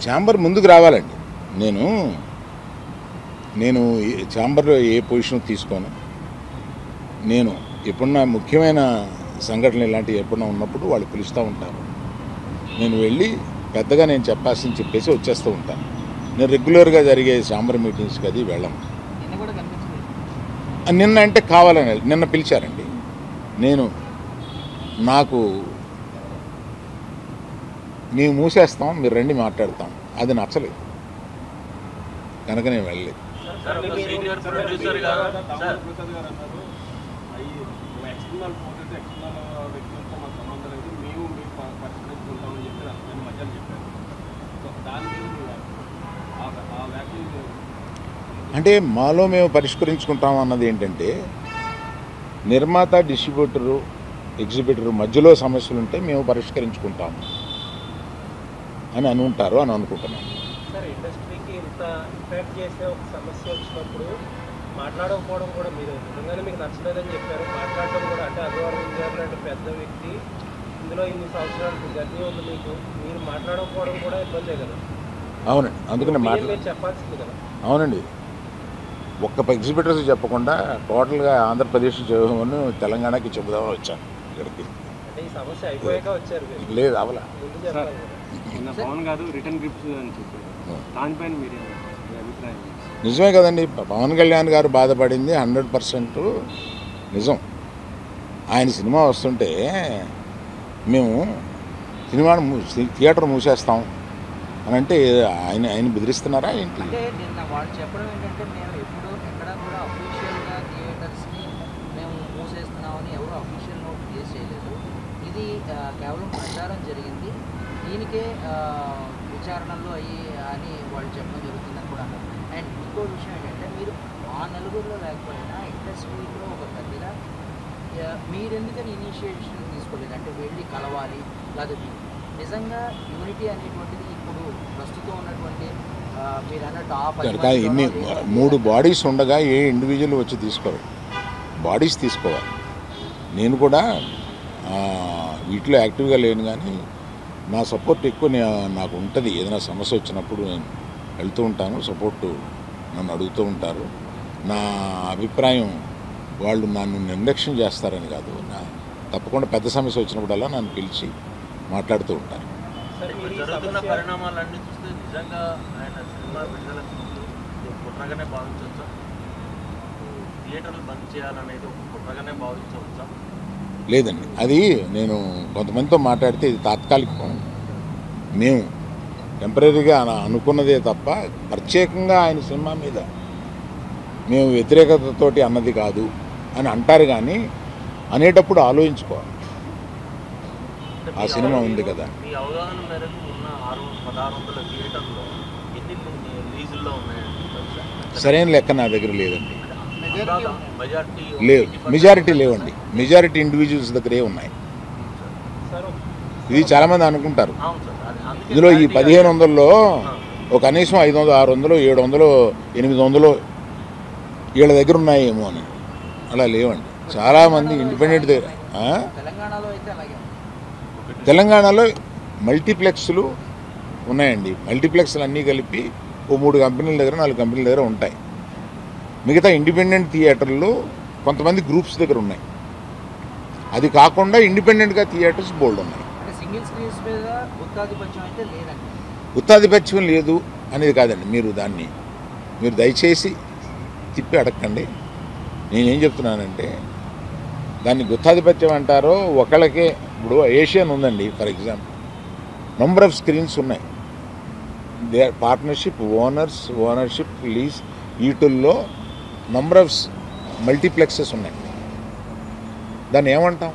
Chamber ముందుకు రావాలండి. నేను ఛాంబర్లో ఏ పొజిషన్ తీసుకోను. నేను ఎప్పుడన్నా ముఖ్యమైన సంఘటనలు ఇలాంటివి ఎప్పుడన్నా ఉన్నప్పుడు వాళ్ళు పిలుస్తూ ఉంటారు. నేను వెళ్ళి పెద్దగా నేను చెప్పాల్సింది చెప్పేసి వచ్చేస్తూ ఉంటాను. నేను రెగ్యులర్గా జరిగే ఛాంబర్ మీటింగ్స్కి అది వెళ్ళను. నిన్న అంటే కావాలని నిన్న పిలిచారండి. మేము మూసేస్తాం, మీరు రండి మాట్లాడతాం, అది నచ్చలేదు కనుక నేను వెళ్ళలేదు. అంటే మాలో మేము పరిష్కరించుకుంటాం అన్నది ఏంటంటే, నిర్మాత, డిస్ట్రిబ్యూటరు, ఎగ్జిబిటరు మధ్యలో సమస్యలు ఉంటే మేము పరిష్కరించుకుంటాము అని అనుకుంటారు అని అనుకుంటున్నాను. సార్, ఇండస్ట్రీకి ఇంత ఇంపాక్ట్ చేసే ఒక సమస్య వచ్చినప్పుడు మాట్లాడకపోవడం కూడా మీరు నిజంగానే మీకు నచ్చలేదని చెప్పారు. మాట్లాడటం కూడా అంటే అదివారం లాంటి పెద్ద వ్యక్తి ఇందులో ఇన్ని సంవత్సరాలకు గర్భీ ఉంది మీకు, మీరు మాట్లాడకపోవడం కూడా ఇబ్బందే కదా. అవునండి, అందుకని చెప్పాల్సింది కదా. అవునండి, ఒక్క ఎగ్జిబిటర్స్ చెప్పకుండా టోటల్గా ఆంధ్రప్రదేశ్ చెబుదామని తెలంగాణకి చెబుదామని వచ్చాను ఇక్కడికి. అంటే ఈ సమస్య అయిపోయాక వచ్చారు? లేదు, అవలా. పవన్ గారు రిటర్న్ గిఫ్ట్స్ అని చెప్పారు, దానిపైన మీరు అభిప్రాయం? నిజమే కదండి, పవన్ కళ్యాణ్ గారు బాధపడింది 100% నిజం. ఆయన సినిమా వస్తుంటే మేము థియేటర్ మూసేస్తాం అని అంటే ఆయన బెదిరిస్తున్నారా ఏంటి? అంటే నిన్న వాళ్ళు చెప్పడం ఏంటంటే, మేము ఎప్పుడు ఎక్కడ కూడా అఫీషియల్గా థియేటర్స్ని మేము మూసేస్తున్నామని ఎవరు అఫీషియల్ నోట్ రిలీజ్ చేయలేదు. ఇది కేవలం ప్రచారం జరిగింది, దీనికే విచారణలో అయ్యి అని వాళ్ళు చెప్పడం జరుగుతుందని కూడా అన్నారు. అండ్ ఇంకో విషయం ఏంటంటే, మీరు ఆ నలుగురిలో లేకపోయినా ఇండస్ట్రీలో ఒక పెద్దగా మీరెందుకని ఇనిషియేషన్ తీసుకోలేదు? అంటే వెళ్ళి కలవాలి, లేదా నిజంగా యూనిటీ అనేటువంటిది ఇప్పుడు ప్రస్తుతం ఉన్నటువంటి మీరు అన్నట్టు ఇన్ని 3 బాడీస్ ఉండగా ఏ ఇండివిజువల్ వచ్చి తీసుకోరు, బాడీస్ తీసుకోవాలి. నేను కూడా వీటిలో యాక్టివ్గా లేను, కానీ నా సపోర్ట్ ఎక్కువ నాకు ఉంటుంది. ఏదైనా సమస్య వచ్చినప్పుడు నేను వెళ్తూ ఉంటాను, సపోర్టు నన్ను అడుగుతూ ఉంటారు. నా అభిప్రాయం వాళ్ళు నన్ను నిర్లక్ష్యం చేస్తారని కాదు, తప్పకుండా పెద్ద సమస్య వచ్చినప్పుడల్లా నన్ను పిలిచి మాట్లాడుతూ ఉంటారు. జరుగుతున్న పరిణామాలన్నీ చూస్తే నిజంగా ఆయన సినిమా విడుదలకు కుట్రగానే భావించవచ్చా? థియేటర్లు బంద్ చేయాలనేది ఒక కుట్రగానే భావించవచ్చా? లేదండి, అది నేను కొంతమందితో మాట్లాడితే ఇది తాత్కాలికం, మేము టెంపరీగా అనుకున్నదే తప్ప ప్రత్యేకంగా ఆయన సినిమా మీద మేము వ్యతిరేకతతోటి అన్నది కాదు అని అంటారు. కానీ అనేటప్పుడు ఆలోచించుకోవాలి, ఆ సినిమా ఉంది కదా. మీ అవగాహన మేరకు ఉన్న 1600 థియేటర్లో ఎన్ని లీజుల్లో ఉన్నాయండి? సరైన లెక్క నా దగ్గర లేదండి. లేవు, మెజారిటీ లేవండి, మెజారిటీ ఇండివిజువల్స్ దగ్గరే ఉన్నాయి. ఇది చాలామంది అనుకుంటారు, ఇందులో ఈ 1500లో ఒక కనీసం 500, 600, 700, 800 వీళ్ళ దగ్గర ఉన్నాయేమో అని. అలా లేవండి, చాలామంది ఇండిపెండెంట్ దగ్గర. తెలంగాణలో మల్టీప్లెక్స్లు ఉన్నాయండి, మల్టీప్లెక్స్లు అన్నీ కలిపి ఓ 3 కంపెనీల దగ్గర 4 కంపెనీల దగ్గర ఉంటాయి. మిగతా ఇండిపెండెంట్ థియేటర్లు కొంతమంది గ్రూప్స్ దగ్గర ఉన్నాయి. అది కాకుండా ఇండిపెండెంట్గా థియేటర్స్ బోల్డ్ ఉన్నాయి. గుత్తాధిపత్యం లేదు అనేది కాదండి, మీరు దయచేసి తిప్పి అడగండి. నేనేం చెప్తున్నానంటే, దాన్ని గుత్తాధిపత్యం అంటారో ఒకళ్ళకే. ఇప్పుడు ఏషియన్ ఉందండి for example, number of screens ఉన్నాయి, దే పార్ట్నర్షిప్, ఓనర్షిప్, లీజ్, వీటిల్లో నంబర్ ఆఫ్ మల్టీప్లెక్సెస్ ఉన్నాయి. దాన్ని ఏమంటాం?